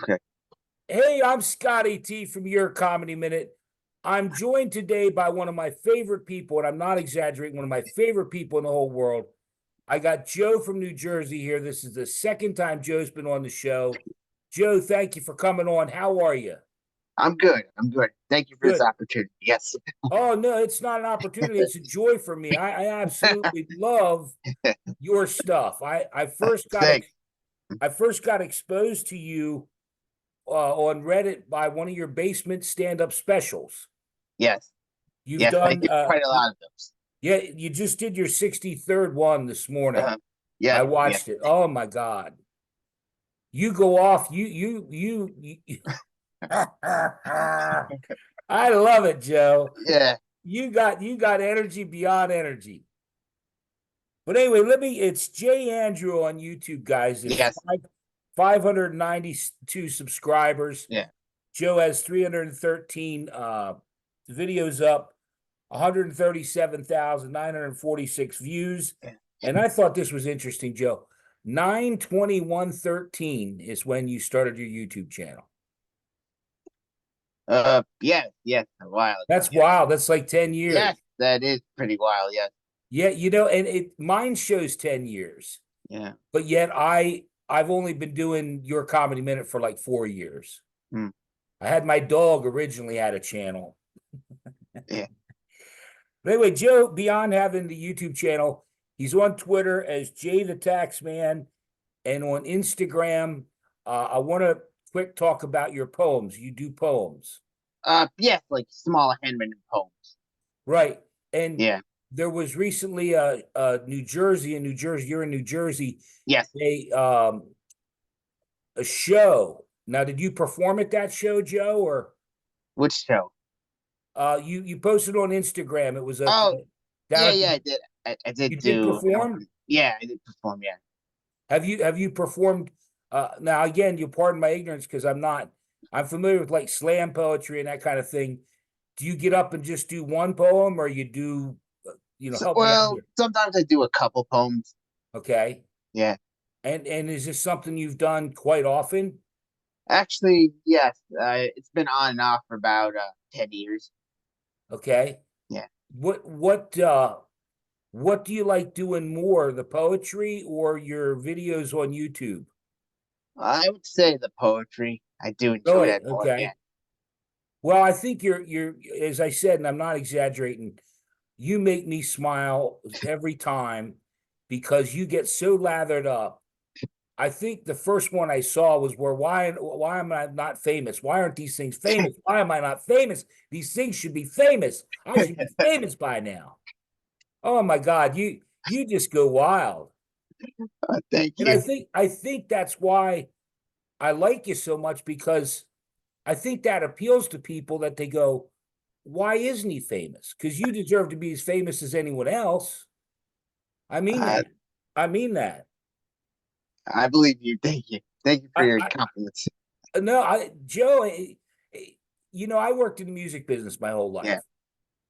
Okay. Hey, I'm Scotty T from Your Comedy Minute. I'm joined today by one of my favorite people, and I'm not exaggerating, one of my favorite people in the whole world. I got Joe from New Jersey here. This is the second time Joe's been on the show. Joe, thank you for coming on. How are you? I'm good. I'm good. Thank you for this Good. opportunity. Yes. Oh, no, it's not an opportunity. It's a joy for me. I absolutely love your stuff. Thanks. I first got exposed to you on Reddit by one of your basement stand-up specials. Yes. You've Yes. I done do quite a lot of those. yeah, you just did your 63rd one this morning. Uh-huh. Yes. I Yes. watched it. Oh my God. You go off. You I love it, Joe. Yeah. You got energy beyond energy. But anyway, it's Jay Andrew on YouTube, guys. There's Yes. 592 subscribers. Yeah. Joe has 313 videos up, 137,946 views. Yeah. And I thought this was interesting, Joe. 9/21/13 is when you started your YouTube channel. Yes. Yes. A while ago. That's Yes. wild. That's like 10 years. Yes. That is pretty wild. Yes. Yeah, and mine shows 10 years. Yeah. But yet I've only been doing Your Comedy Minute for like 4 years. Hmm. I had my dog originally had a channel. Yeah. But anyway, Joe, beyond having the YouTube channel, he's on Twitter as Jay the Taxman, and on Instagram. I want to quick talk about your poems. You do poems, Yes. Like small handwritten poems. right? And Yeah. there was recently New Jersey. In New Jersey, you're in New Jersey. Yes. A show. Now, did you perform at that show, Joe, or Which show? you posted on Instagram? It was a Oh. down Yeah. at Yeah. the, I did. I did you did do. perform. Yeah. I did perform. Yeah. Have you performed? Now, again, you pardon my ignorance because I'm familiar with like slam poetry and that kind of thing. Do you get up and just do one poem, or you do, help me out Well, here? sometimes I do a couple poems. Okay. Yeah. And is this something you've done quite often? Actually, yes. It's been on and off for about 10 years. Okay. Yeah. What do you like doing more, the poetry or your videos on YouTube? I would say the poetry. I do enjoy Really? that more. Yeah. Okay. Well, I think you're as I said, and I'm not exaggerating, you make me smile every time because you get so lathered up. I think the first one I saw was why am I not famous? Why aren't these things famous? Why am I not famous? These things should be famous. I should be famous by now. Oh my God, you just go wild. Thank And you. I think that's why I like you so much, because I think that appeals to people, that they go, why isn't he famous? Because you deserve to be as famous as anyone else. I mean Uh, that. I mean that. I believe you. Thank you. Thank you for I, your I compliments. no, Joe, I worked in the music business my whole Yeah. life.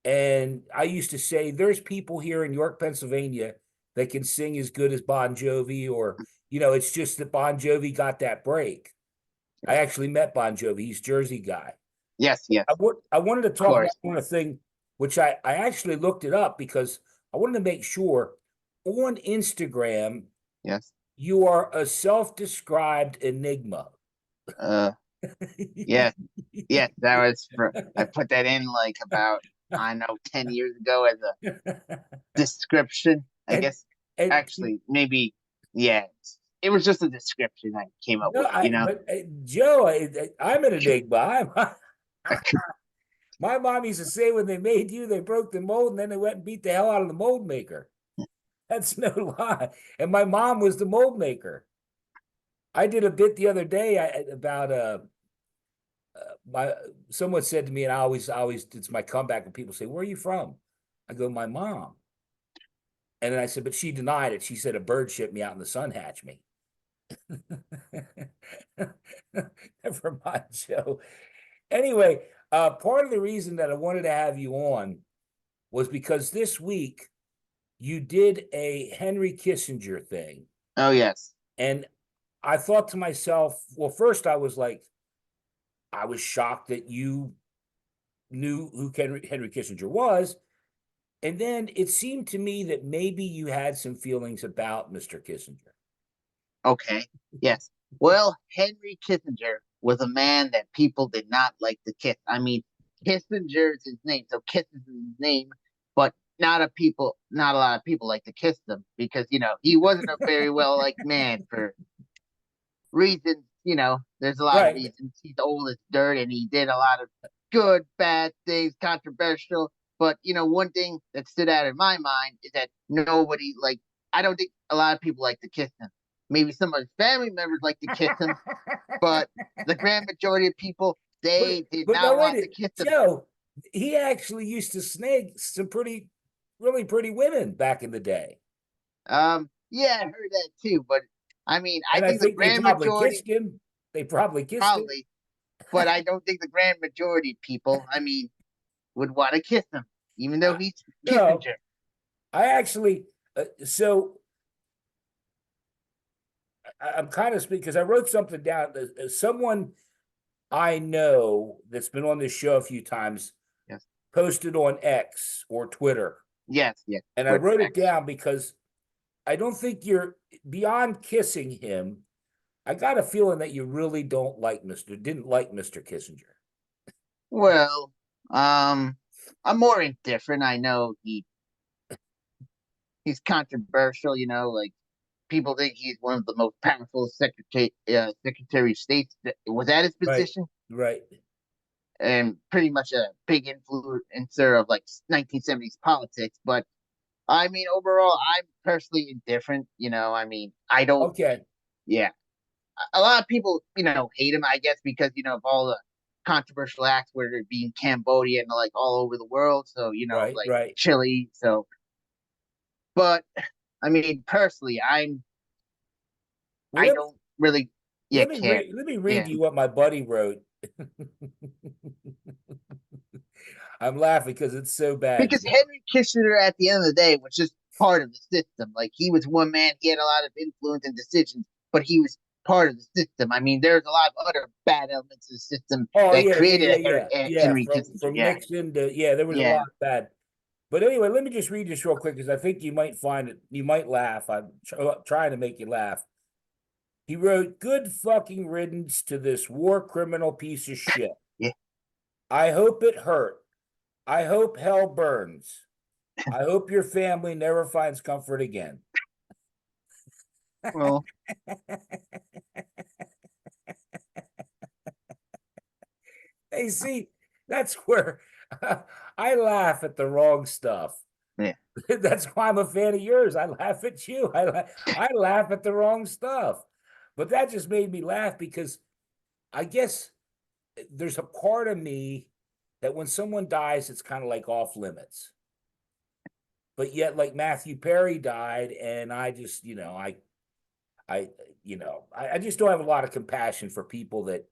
And I used to say there's people here in York, Pennsylvania that can sing as good as Bon Jovi, or, it's just that Bon Jovi got that break. I actually met Bon Jovi. He's a Jersey guy. Yes. Yes. I wanted to Of talk about course. one thing, which I actually looked it up because I wanted to make sure. On Instagram, Yes. you are a self-described enigma. Uh. Yes. Yes. That was for. I put that in like about, I don't know, 10 years ago as a description. I and guess. and Actually, maybe. Yeah. It was just a description I came up no, with. You know. Joe, I'm an enigma. My mom used to say when they made you, they broke the mold, and then they went and beat the hell out of the mold maker. That's no lie. And my mom was the mold maker. I did a bit the other day about my someone said to me, and I always it's my comeback when people say, "Where are you from?" I go, "My mom." And then I said, but she denied it. She said a bird shipped me out and the sun hatched me. Never mind, Joe. Anyway, part of the reason that I wanted to have you on was because this week you did a Henry Kissinger thing. Oh yes. And I thought to myself, well, first I was like, I was shocked that you knew who Henry Kissinger was. And then it seemed to me that maybe you had some feelings about Mr. Kissinger. Okay. Yes. Well, Henry Kissinger was a man that people did not like to kiss. I mean, Kissinger is his name, so Kiss is his name, but not a lot of people like to kiss him because he wasn't a very well liked man for reasons. There's a lot of Right. reasons. He's old as dirt, and he did a lot of good, bad things, controversial. But one thing that stood out in my mind is that nobody like. I don't think a lot of people like to kiss him. Maybe some of his family members like to kiss him, but the grand majority of people but they did but not no, wait want a to kiss him. Joe, he actually used to snag some really pretty women back in the day. Yeah, I heard that too. But I mean, I And I think the think they grand probably majority kissed him. They probably kissed him. probably, but I don't think the grand majority of people, I mean, would want to kiss him, even though he's No, Kissinger. I actually, so I'm kind of speaking because I wrote something down. Someone I know that's been on this show a few times Yes, posted on X or Twitter. yes, yes. And I Twitter wrote it X. down because I don't think you're beyond kissing him. I got a feeling that you really didn't like Mr. Kissinger. Well, I'm more indifferent. I know he's controversial. Like people think he's one of the most powerful Secretary of States that was at his Right. position, Right. and pretty much a big influencer of like 1970s politics. But I mean, overall, I'm personally indifferent. I mean, I don't. Okay. Yeah, a lot of people, hate him. I guess because of all the controversial acts, whether it be in Cambodia and like all over the world. So Right. like Right. Chile. So, but I mean, personally, Well, I don't really, yeah, care. let me read Yeah, you what my buddy wrote. I'm laughing because it's so bad, because Joe. Henry Kissinger, at the end of the day, was just part of the system. Like he was one man, he had a lot of influence and decisions, but he was part of the system. I mean, there's a lot of other bad elements of the system Oh that yeah, yeah, created yeah, yeah, yeah. Henry Kissinger. From Yeah, Nixon to there was a yeah, lot of bad. But anyway, let me just read this real quick because I think you might find it. You might laugh. I'm trying to make you laugh. He wrote, "Good fucking riddance to this war criminal piece of shit. yeah. I hope it hurt. I hope hell burns. I hope your family never finds comfort again." Well, Hey, see, that's where I laugh at the wrong stuff. yeah, That's why I'm a fan of yours. I laugh at you. I laugh at the wrong stuff. But that just made me laugh because I guess there's a part of me that when someone dies, it's kind of like off limits. But yet, like Matthew Perry died, and I just, I, I just don't have a lot of compassion for people that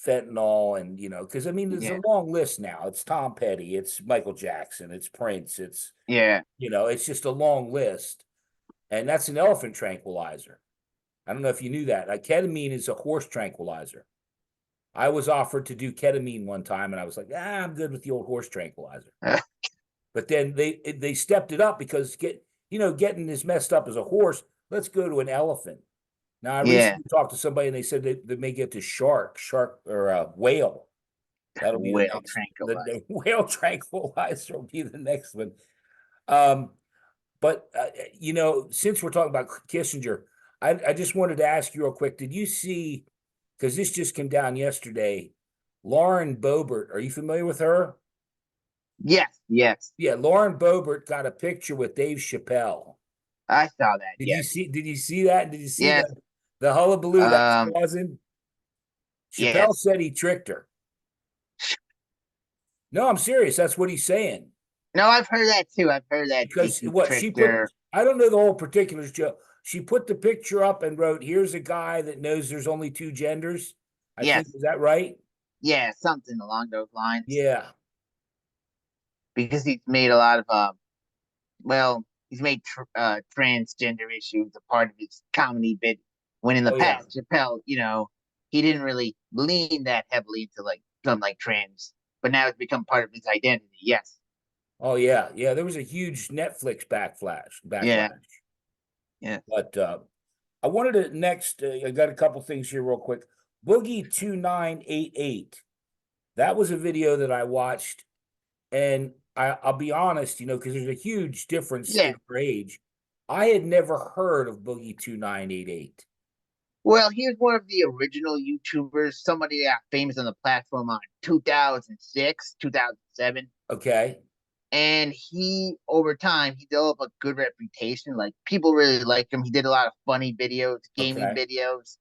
fentanyl and because I mean there's yeah, a long list now. It's Tom Petty, it's Michael Jackson, it's Prince, it's yeah, it's just a long list, and that's an elephant tranquilizer. I don't know if you knew that. Ketamine is a horse tranquilizer. I was offered to do ketamine one time, and I was like, I'm good with the old horse tranquilizer. But then they stepped it up because getting as messed up as a horse. Let's go to an elephant. Now, I yeah. recently talked to somebody and they said they may get to shark or a whale. That'll be the Whale next. The tranquilizer. whale tranquilizer will be the next one. Um, but since we're talking about Kissinger, I just wanted to ask you real quick. Did you see? Because this just came down yesterday. Lauren Boebert, are you familiar with her? Yes, yes. Yeah, Lauren Boebert got a picture with Dave Chappelle. I saw that. Did you Yes, see? Did you see that? Did you see yes. the hullabaloo that's Um, causing? Chappelle yes. said he tricked her. No, I'm serious. That's what he's saying. No, I've heard that too. I've heard that Because he what she tricked put, her. I don't know the whole particulars, Joe. She put the picture up and wrote, "Here's a guy that knows there's only two genders." I think, Yes, is that right? yeah, something along those lines. Yeah. Because he's made a lot of well, he's made transgender issues a part of his comedy bit When in the Oh yeah. past, Chappelle, he didn't really lean that heavily into like something like trans, but now it's become part of his identity. Yes. Oh yeah. Yeah. There was a huge Netflix backlash. Yeah. Yeah. But I wanted to next. I got a couple things here real quick. Boogie 2988. That was a video that I watched, and I'll be honest, because there's a huge difference Yeah. in her age. I had never heard of Boogie 2988. Well, he was one of the original YouTubers, somebody that got famous on the platform on 2006, 2007. Okay. And he, over time, he developed a good reputation. Like, people really liked him. He did a lot of funny videos, gaming Okay. videos.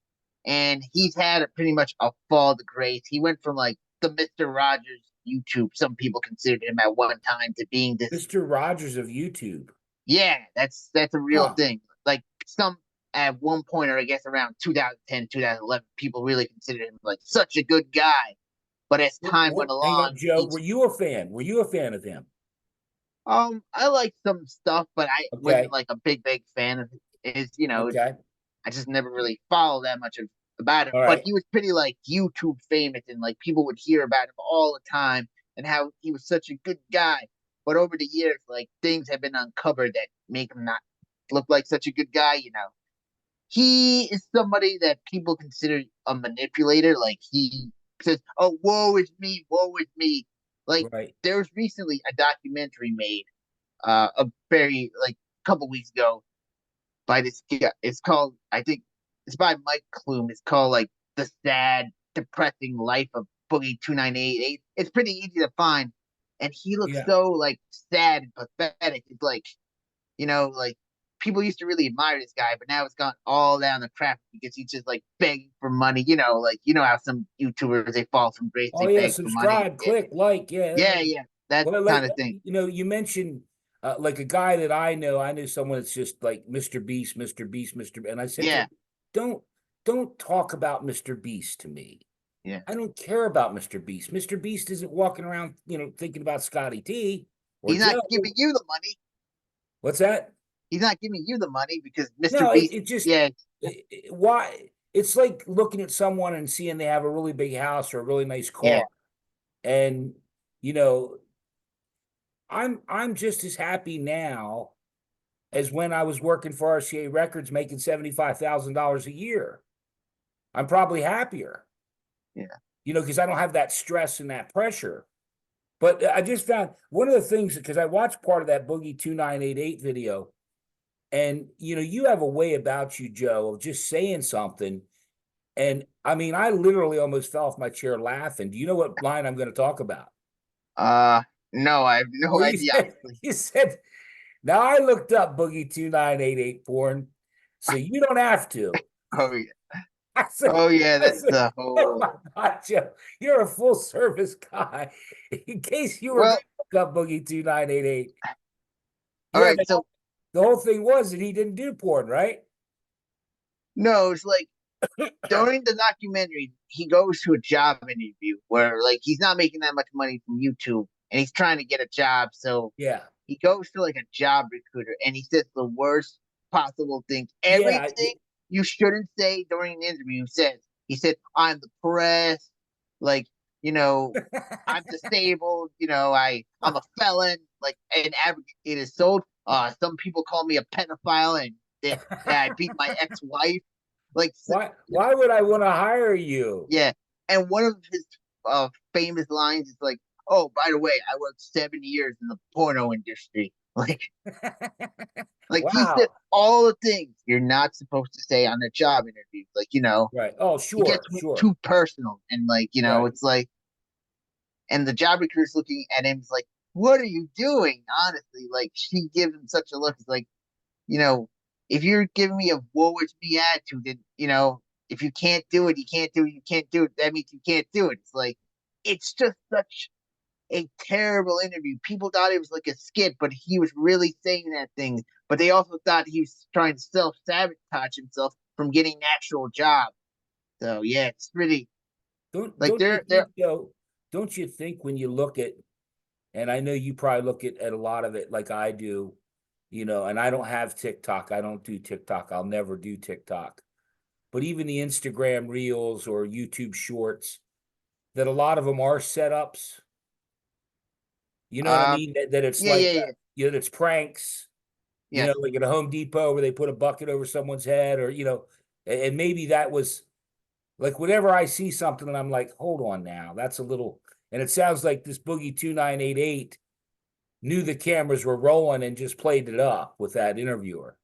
And he's had pretty much a fall to grace. He went from like the Mr. Rogers YouTube, some people considered him at one time, to being this. Mr. Rogers of YouTube. Yeah, that's a real Huh. thing. Like, some at one point, or I guess around 2010, 2011, people really considered him like such a good guy. But as time went Hang on, along, Joe. he Were you a fan? Were you a fan of him? I like some stuff, but I wasn't Okay. like a big fan of his. Okay. I just never really followed that much about him. All But right. he was pretty like YouTube famous, and like people would hear about him all the time, and how he was such a good guy. But over the years, like, things have been uncovered that make him not look like such a good guy. He is somebody that people consider a manipulator. Like, he says, "Oh, woe is me, woe is me." Like, Right. there was recently a documentary made, a very like couple weeks ago, by this guy. It's called, I think it's by Mike Clume. It's called like The Sad, Depressing Life of Boogie 2988. It's pretty easy to find, and he looks Yeah. so like sad and pathetic. It's like people used to really admire this guy, but now it's gone all down the crap because he's just like begging for money. Like how some YouTubers, they fall from grace, Oh they yeah. beg for money. Subscribe, click, like, yeah. Yeah, yeah, that Well, kind like of thing. you mentioned like a guy that I know. I knew someone that's just like Mr. Beast, Mr. Beast, Mr. And I said to Yeah, him, "Don't don't talk about Mr. Beast to me. yeah. I don't care about Mr. Beast. Mr. Beast isn't walking around, thinking about Scotty T or He's not Joe. giving you the money. What's that? He's not giving you the money because Mr. No, it, Beast. it just Yeah, why it's like looking at someone and seeing they have a really big house or a really nice yeah. car, and you know, I'm just as happy now as when I was working for RCA Records making $75,000 a year. I'm probably happier, Yeah. because I don't have that stress and that pressure. But I just found one of the things, because I watched part of that Boogie 2988 video, and you have a way about you, Joe, of just saying something. And I mean, I literally almost fell off my chair laughing. Do you know what line I'm going to talk about? Uh, no, I have no Where you idea, said, honestly. you said, now I looked up Boogie 2988 porn, so you don't have to. Oh yeah. I said, Oh yeah, I that's said, the oh whole. my God, Joe, you're a full service guy. In case you were going Well, to look up Boogie 2988. all Yeah, right. So the whole thing was that he didn't do porn, right? no, it's like during the documentary, he goes to a job interview where like he's not making that much money from YouTube, and he's trying to get a job. So Yeah. he goes to like a job recruiter, and he says the worst possible things. Yeah. Everything you shouldn't say during an interview. He said, "I'm depressed, like, you know, I'm disabled, I'm a felon, like an advocate is sold. Some people call me a pedophile, and that I beat my ex-wife. Like, Why would I want to hire you? yeah. And one of his famous lines is like, "Oh, by the way, I worked 7 years in the porno industry." Like he said Wow. all the things you're not supposed to say on a job interview. Like, Right. Oh, he gets sure, sure. too personal, and like, Right. it's like, and the job recruiter's looking at him, is like, "What are you doing?" Honestly, like, she gives him such a look. It's like, you know, if you're giving me a woe is me attitude, then if you can't do it, you can't do it, you can't do it. That means you can't do it. It's like, it's just such a terrible interview. People thought it was like a skit, but he was really saying that thing. But they also thought he was trying to self sabotage himself from getting an actual job. So yeah, it's pretty Don't like don't you they're think though? Don't you think when you look at, and I know you probably look at a lot of it like I do, and I don't have TikTok. I don't do TikTok. I'll never do TikTok. but even the Instagram Reels or YouTube Shorts, that a lot of them are setups. You know what I Um, mean? That it's yeah, like, yeah, yeah, it's pranks, yes, like at a Home Depot where they put a bucket over someone's head, or, and maybe that was like whenever I see something and I'm like, hold on now, that's a little, and it sounds like this Boogie 2988 knew the cameras were rolling and just played it up with that interviewer.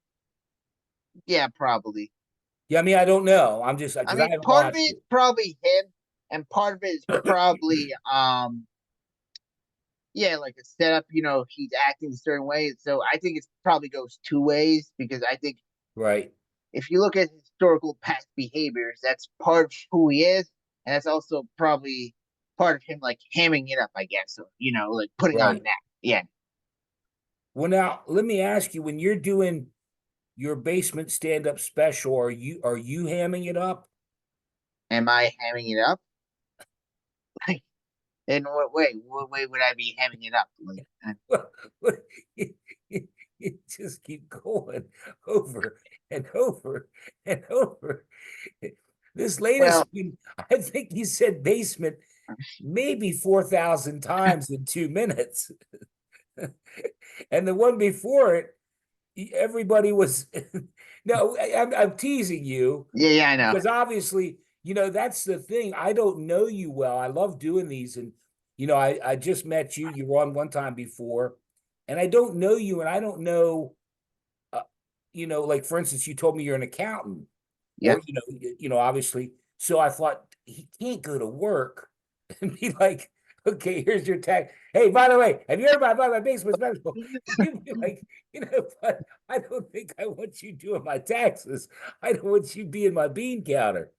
yeah, probably. Yeah, I mean, I don't know. I'm just I because I mean, haven't part of it watched is probably him, and part of it is probably yeah, like a setup. He's acting a certain way, so I think it probably goes two ways because I think right, if you look at historical past behaviors, that's part of who he is, and that's also probably part of him like hamming it up, I guess. So like putting on right. that. Yeah. Well, now let me ask you: when you're doing your basement stand-up special, are you hamming it up? Am I hamming it up? Like, in what way? What way would I be hamming it up? Like, you, you just keep going over and over and over. This latest well, one, I think you said basement maybe 4,000 times in 2 minutes. And the one before it, everybody was, no, I'm teasing you yeah, yeah, I know. because obviously, that's the thing. I don't know you well. I love doing these. And, I just met you. You were on one time before, and I don't know you. And I don't know, uh, like for instance, you told me you're an accountant or, Yes. obviously. So I thought he can't go to work and be like, okay, here's your tax. Hey, by the way, have you heard about my basement special? You'd be like, but I don't think I want you doing my taxes. I don't want you being my bean counter.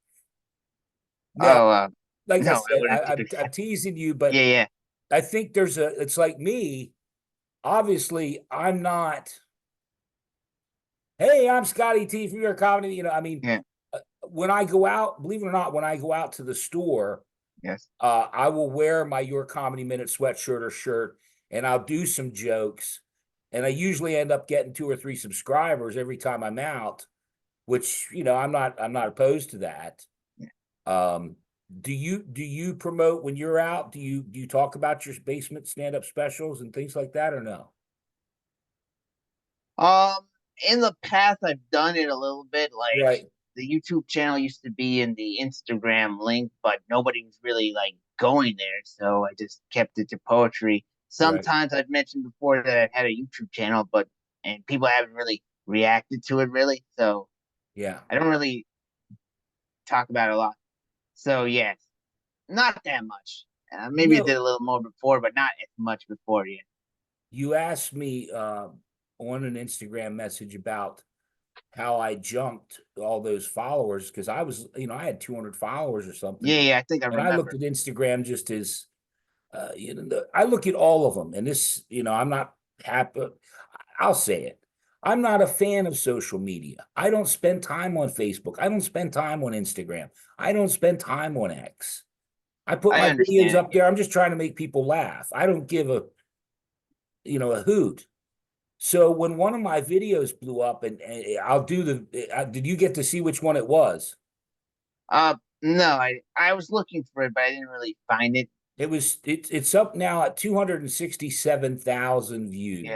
No, Oh, like I no, I said, wouldn't do I'm that. teasing you, Yeah, but yeah, I think it's like me. Obviously, I'm not, hey, I'm Scotty T from your comedy. I mean, yeah, when I go out, believe it or not, when I go out to the store, yes, I will wear my Your Comedy Minute sweatshirt or shirt, and I'll do some jokes. And I usually end up getting 2 or 3 subscribers every time I'm out, which I'm not opposed to that. yeah. Um, do you promote when you're out? Do you talk about your basement stand up specials and things like that or no? Um, in the past, I've done it a little bit. Like Right, the YouTube channel used to be in the Instagram link, but nobody was really like going there, so I just kept it to poetry. right, Sometimes I've mentioned before that I've had a YouTube channel, but and people haven't really reacted to it really, so yeah. I don't really talk about it a lot. So yes, not that much. You Maybe I know, did a little more before, but not as much before yet. you asked me on an Instagram message about how I jumped all those followers because I had 200 followers or something. Yeah, yeah, I think I And I looked remember. at Instagram just as, I look at all of them. And this, I'm not happy. I'll say it. I'm not a fan of social media. I don't spend time on Facebook. I don't spend time on Instagram. I don't spend time on X. I put I my videos understand. up there. I'm just trying to make people laugh. I don't give a hoot. So when one of my videos blew up, and I'll do did you get to see which one it was? No, I was looking for it, but I didn't really find it. It's up now at 267,000 Yeah. views.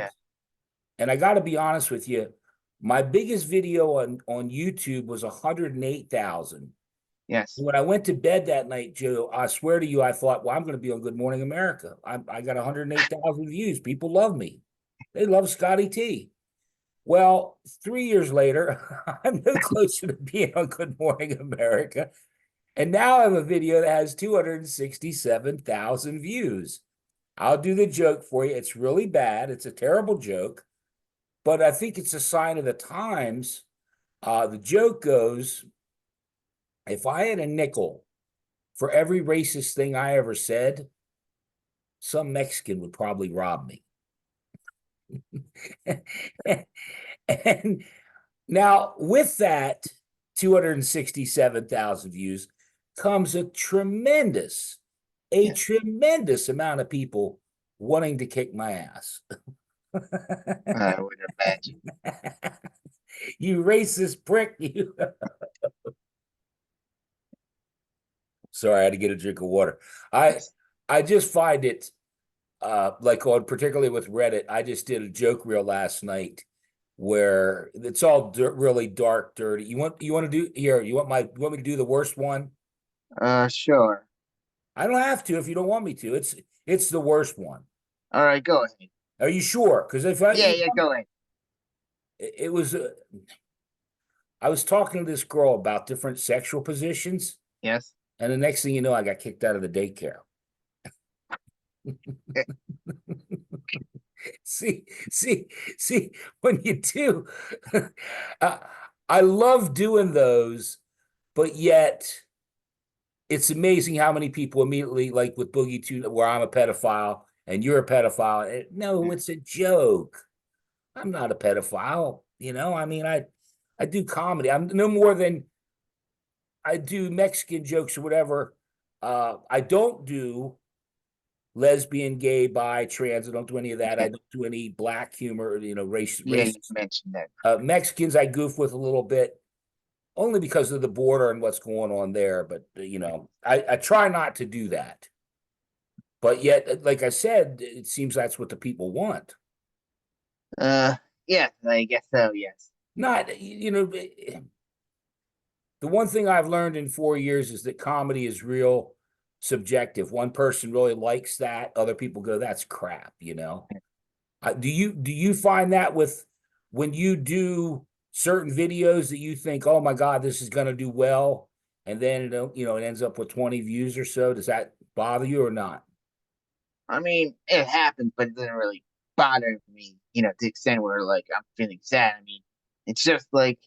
And I got to be honest with you, my biggest video on YouTube was 108,000. Yes. When I went to bed that night, Joe, I swear to you, I thought, well, I'm going to be on Good Morning America. I got 108,000 views. People love me. They love Scotty T. Well, 3 years later, I'm no closer to being on Good Morning America. And now I have a video that has 267,000 views. I'll do the joke for you. It's really bad. It's a terrible joke, but I think it's a sign of the times. The joke goes, if I had a nickel for every racist thing I ever said, some Mexican would probably rob me. And now, with that 267,000 views comes a Yes. tremendous amount of people wanting to kick my ass. I would imagine. You racist prick, you. Sorry, I had to get a drink of water. I Yes. I just find it like on particularly with Reddit, I just did a joke reel last night where it's all really dark, dirty. You want to do here? You want me to do the worst one? Sure. I don't have to if you don't want me to. It's the worst one. All right, go ahead. Are you sure? Because if I Yeah, yeah, go ahead. it was I was talking to this girl about different sexual positions, Yes. and the next thing you know, I got kicked out of the daycare. Eh, see, see, see, when you do, uh, I love doing those, but yet it's amazing how many people immediately, like with Boogie 2, where I'm a pedophile and you're a pedophile. No, it's a joke. I'm not a pedophile. I mean, I do comedy. I'm no more than I do Mexican jokes or whatever. I don't do lesbian, gay, bi, trans. I don't do any of that. Yeah, I don't do any black humor, yeah, race. you mentioned that. Mexicans I goof with a little bit, only because of the border and what's going on there. But I try not to do that. But yet, like I said, it seems that's what the people want. Uh, yes, I guess so. Yes. Not, the one thing I've learned in 4 years is that comedy is real subjective. One person really likes that, other people go, "That's crap." Do you find that with when you do certain videos that you think, "Oh my God, this is going to do well," and then it ends up with 20 views or so? Does that bother you or not? I mean, it happens, but it doesn't really bother me, to the extent where like I'm feeling sad. I mean, it's just like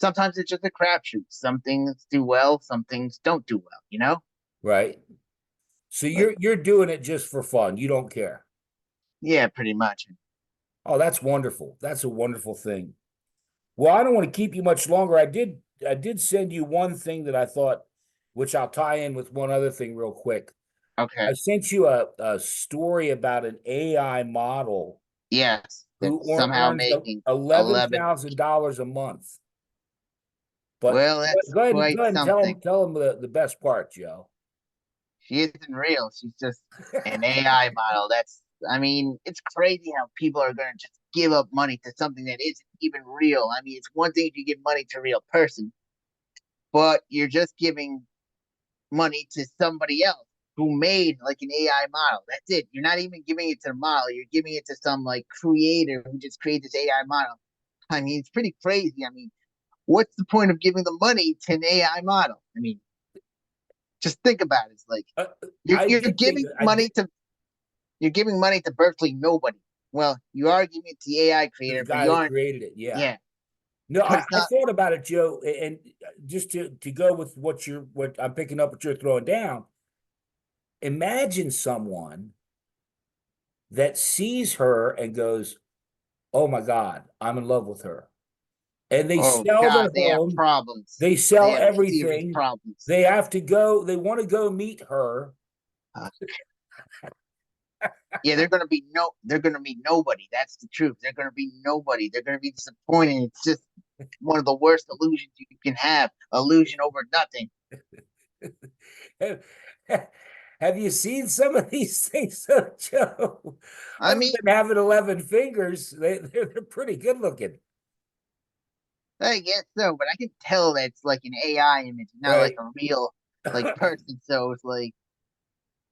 sometimes it's just a crapshoot. Some things do well, some things don't do well. Right. So Like, you're doing it just for fun. You don't care. yeah, pretty much. Oh, that's wonderful. That's a wonderful thing. Well, I don't want to keep you much longer. I did send you one thing that I thought, which I'll tie in with one other thing real quick. Okay. I sent you a story about an AI model Yes, who that's somehow earns making eleven 11. thousand dollars a month. But Well, that's go quite ahead and something. tell him the best part, Joe. She isn't real. She's just an AI model. I mean, it's crazy how people are going to just give up money to something that isn't even real. I mean, it's one thing if you give money to a real person, but you're just giving money to somebody else who made like an AI model. That's it. You're not even giving it to the model. You're giving it to some like creator who just created this AI model. I mean, it's pretty crazy. I mean, what's the point of giving the money to an AI model? I mean, just think about it. It's like Uh, you're I you're did think giving I did money to you're giving money to virtually nobody. Well, you are giving it to the AI the creator, but guy you that aren't. created it. Yeah. Yeah, No, but I, it's I not. thought about it, Joe, and just to go with what I'm picking up, what you're throwing down. Imagine someone that sees her and goes, "Oh my God, I'm in love with her," and they Oh sell their God, they have home, problems. they They sell have serious everything. problems. They have to go. They want to go meet her. Uh, yeah, they're gonna be nobody. That's the truth. They're gonna be nobody. They're gonna be disappointed. It's just one of the worst illusions you can have. Illusion over nothing. have, have you seen some of these things, Joe? I Other mean, than having 11 fingers, they're pretty good looking, I guess so, but I can tell that it's like an AI image, not like right? a real like person. So it's like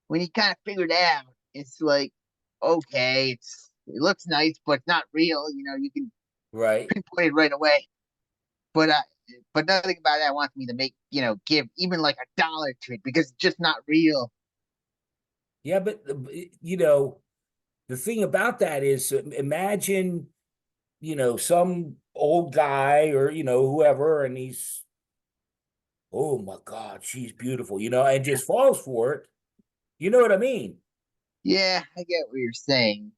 when you kind of figure it out, it's like okay, it looks nice, but it's not real. You can Right. pinpoint it right away. But nothing about that wants me to give even like $1 to it because it's just not real. Yeah, but the thing about that is, imagine, some old guy or whoever, and he's, oh my God, she's beautiful, and just falls for it. You know what I mean? Yeah, I get what you're saying.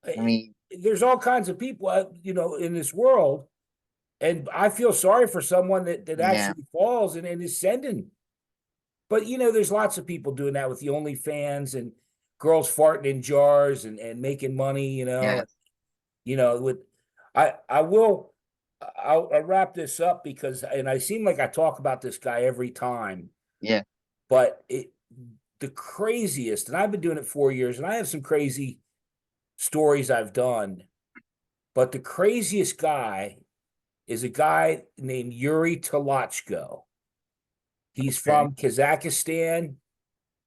I Eh, mean, There's all kinds of people, in this world, and I feel sorry for someone that yeah, actually falls and is sending. But there's lots of people doing that with the OnlyFans and girls farting in jars and making money. yeah, With I will I'll wrap this up because and I seem like I talk about this guy every time. yeah. But the craziest, and I've been doing it 4 years, and I have some crazy stories I've done. But the craziest guy is a guy named Yuri Tolochko. He's Okay. from Kazakhstan.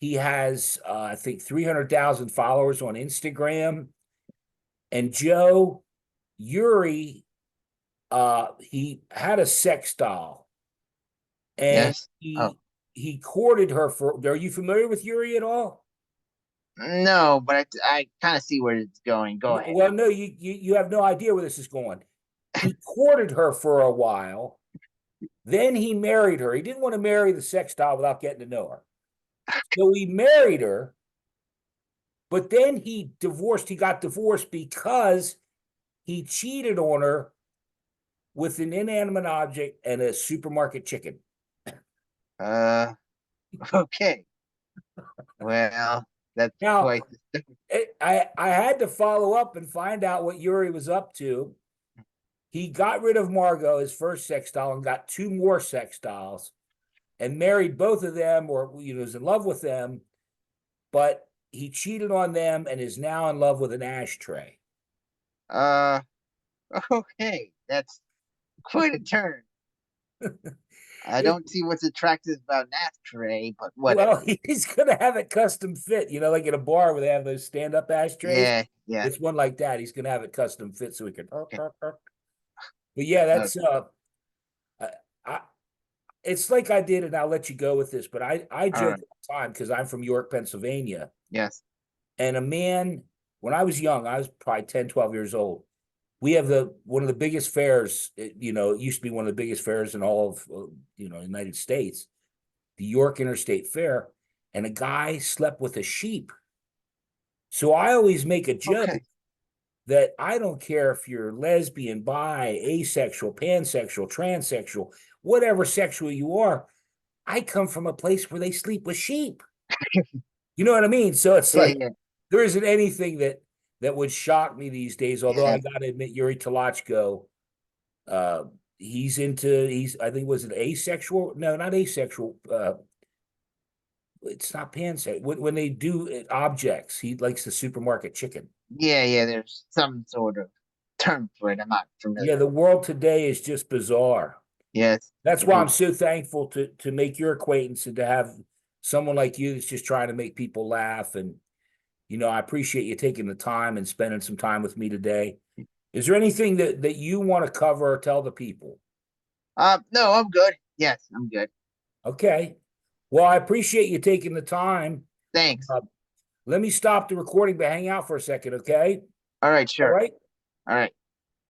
He has, I think, 300,000 followers on Instagram. And Joe, Yuri, he had a sex doll, and Yes. Oh, he courted her for. Are you familiar with Yuri at all? no, but I kind of see where it's going. Go ahead. Well, no, you have no idea where this is going. He courted her for a while, then he married her. He didn't want to marry the sex doll without getting to know her. So he married her, but then he divorced. He got divorced because he cheated on her with an inanimate object and a supermarket chicken. Uh, okay. Well, that's Now, quite the story. I had to follow up and find out what Yuri was up to. He got rid of Margot, his first sex doll, and got two more sex dolls, and married both of them, or was in love with them, but he cheated on them and is now in love with an ashtray. Uh, okay. That's quite a turn. I It, don't see what's attractive about an ashtray, but well, whatever. he's gonna have it custom fit, like in a bar where they have those stand-up ashtrays. Yeah, yeah. It's one like that. He's gonna have it custom fit so he can. Okay. But yeah, Okay. that's I, it's like I did, and I'll let you go with this. But I All joke right. all the time because I'm from York, Pennsylvania, Yes. and a man when I was young, I was probably 10, 12 years old. We have the one of the biggest fairs. It used to be one of the biggest fairs in all of United States, the York Interstate Fair, and a guy slept with a sheep. So I always make a joke Okay. that I don't care if you're lesbian, bi, asexual, pansexual, transsexual, whatever sexual you are. I come from a place where they sleep with sheep. You know what I mean? So it's Yeah, like yeah, there isn't anything that would shock me these days. Although yeah. I got to admit, Yuri Tolochko, uh, he's I think was it asexual? No, not asexual. It's not pansexual. When they do objects, he likes the supermarket chicken. Yeah, yeah. There's some sort of term for it. I'm not Yeah, familiar the with. world today is just bizarre. Yes, That's it why is. I'm so thankful to make your acquaintance and to have someone like you that's just trying to make people laugh. And I appreciate you taking the time and spending some time with me today. Is there anything that you want to cover or tell the people? No, I'm good. Yes, I'm good. Okay. Well, I appreciate you taking the time. Thanks. Uh, Let me stop the recording, but hang out for a second, okay? All right, All sure. right. All right.